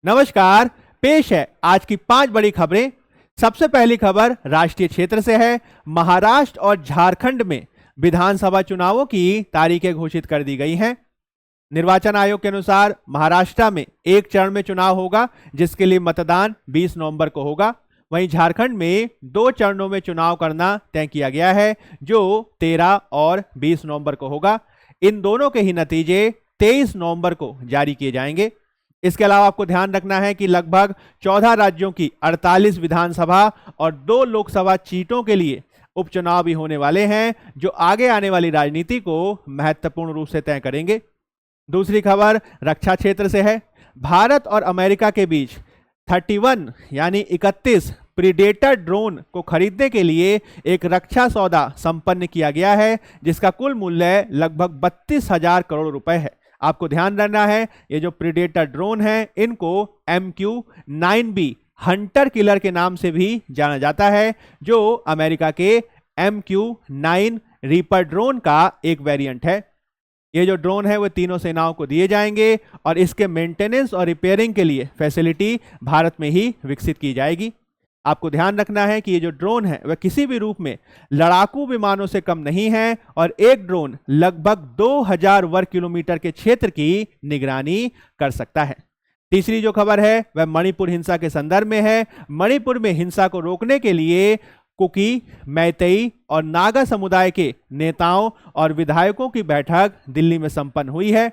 नमस्कार। पेश है आज की 5 बड़ी खबरें। सबसे पहली खबर राष्ट्रीय क्षेत्र से है। महाराष्ट्र और झारखंड में विधानसभा चुनावों की तारीखें घोषित कर दी गई हैं। निर्वाचन आयोग के अनुसार महाराष्ट्र में एक चरण में चुनाव होगा, जिसके लिए मतदान 20 नवंबर को होगा। वहीं झारखंड में 2 चरणों में चुनाव करना तय किया गया है, जो 13 और 20 नवंबर को होगा। इन दोनों के ही नतीजे 23 नवंबर को जारी किए जाएंगे। इसके अलावा आपको ध्यान रखना है कि लगभग 14 राज्यों की 48 विधानसभा और 2 लोकसभा सीटों के लिए उपचुनाव भी होने वाले हैं, जो आगे आने वाली राजनीति को महत्वपूर्ण रूप से तय करेंगे। दूसरी खबर रक्षा क्षेत्र से है। भारत और अमेरिका के बीच 31 यानी 31 प्रीडेटर ड्रोन को खरीदने के लिए एक रक्षा सौदा संपन्न किया गया है, जिसका कुल मूल्य लगभग 32,000 करोड़ रुपए है। आपको ध्यान रखना है, ये जो प्रीडेटर ड्रोन है, इनको MQ-9B हंटर किलर के नाम से भी जाना जाता है, जो अमेरिका के MQ-9 रीपर ड्रोन का एक वेरिएंट है। ये जो ड्रोन है वो तीनों सेनाओं को दिए जाएंगे और इसके मेंटेनेंस और रिपेयरिंग के लिए फैसिलिटी भारत में ही विकसित की जाएगी। आपको ध्यान रखना है कि ये जो ड्रोन है वह किसी भी रूप में लड़ाकू विमानों से कम नहीं है और एक ड्रोन लगभग 2000 वर्ग किलोमीटर के क्षेत्र की निगरानी कर सकता है। तीसरी जो खबर है वह मणिपुर हिंसा के संदर्भ में है। मणिपुर में हिंसा को रोकने के लिए कुकी, मैतेई और नागा समुदाय के नेताओं और विधायकों की बैठक दिल्ली में संपन्न हुई है।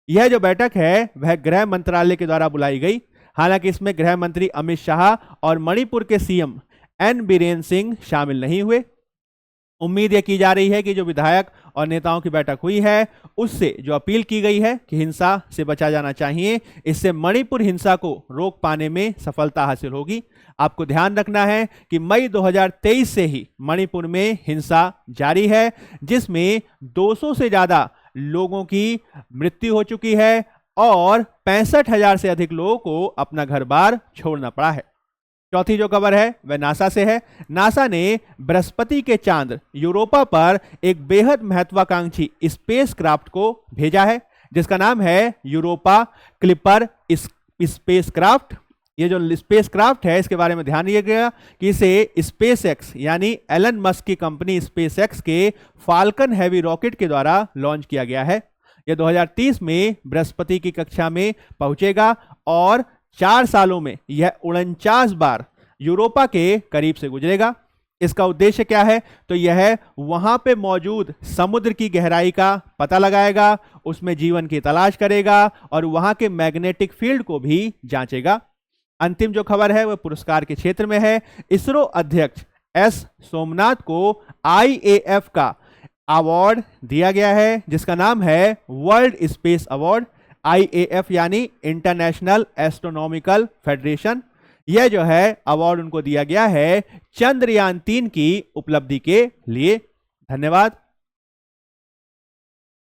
यह जो बैठक है वह गृह मंत्रालय के द्वारा बुलाई गई। हालांकि इसमें गृह मंत्री अमित शाह और मणिपुर के सीएम एन बीरेन सिंह शामिल नहीं हुए। उम्मीद यह की जा रही है कि जो विधायक और नेताओं की बैठक हुई है, उससे जो अपील की गई है कि हिंसा से बचा जाना चाहिए, इससे मणिपुर हिंसा को रोक पाने में सफलता हासिल होगी। आपको ध्यान रखना है कि मई 2023 से ही मणिपुर में हिंसा जारी है, जिसमें 200 से ज्यादा लोगों की मृत्यु हो चुकी है और 65,000 से अधिक लोगों को अपना घर बार छोड़ना पड़ा है। चौथी जो खबर है वह नासा से है। नासा ने बृहस्पति के चांद यूरोपा पर एक बेहद महत्वाकांक्षी स्पेसक्राफ्ट को भेजा है, जिसका नाम है यूरोपा क्लिपर स्पेसक्राफ्ट। ये जो स्पेसक्राफ्ट है, इसके बारे में ध्यान रखिएगा कि इसे स्पेसएक्स यानी एलन मस्क की कंपनी स्पेसएक्स के फाल्कन हैवी रॉकेट के द्वारा लॉन्च किया गया है। यह 2030 में बृहस्पति की कक्षा में पहुंचेगा और 4 सालों में यह 49 बार यूरोपा के करीब से गुजरेगा। इसका उद्देश्य क्या है? तो यह वहां पे मौजूद समुद्र की गहराई का पता लगाएगा, उसमें जीवन की तलाश करेगा और वहां के मैग्नेटिक फील्ड को भी जांचेगा। अंतिम जो खबर है वह पुरस्कार के क्षेत्र में है। इसरो अध्यक्ष एस सोमनाथ को IAF का अवार्ड दिया गया है, जिसका नाम है वर्ल्ड स्पेस अवार्ड। IAF यानी इंटरनेशनल एस्ट्रोनॉमिकल फेडरेशन। यह जो है अवार्ड उनको दिया गया है चंद्रयान 3 की उपलब्धि के लिए। धन्यवाद।